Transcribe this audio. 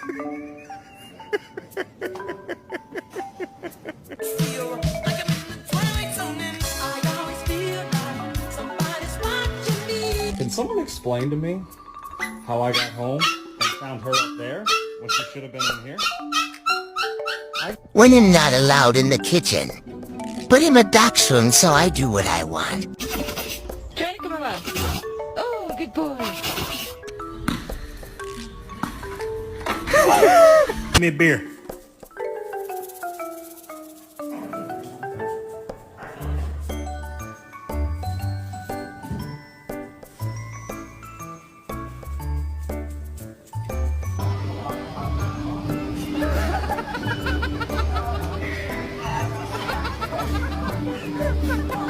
Can someone explain to me how I got home and found her up there when she should have been in here? When I'm not allowed in the kitchen. But in the back room, so I do what I want. Try to come around. Oh, good boy. Give me a beer.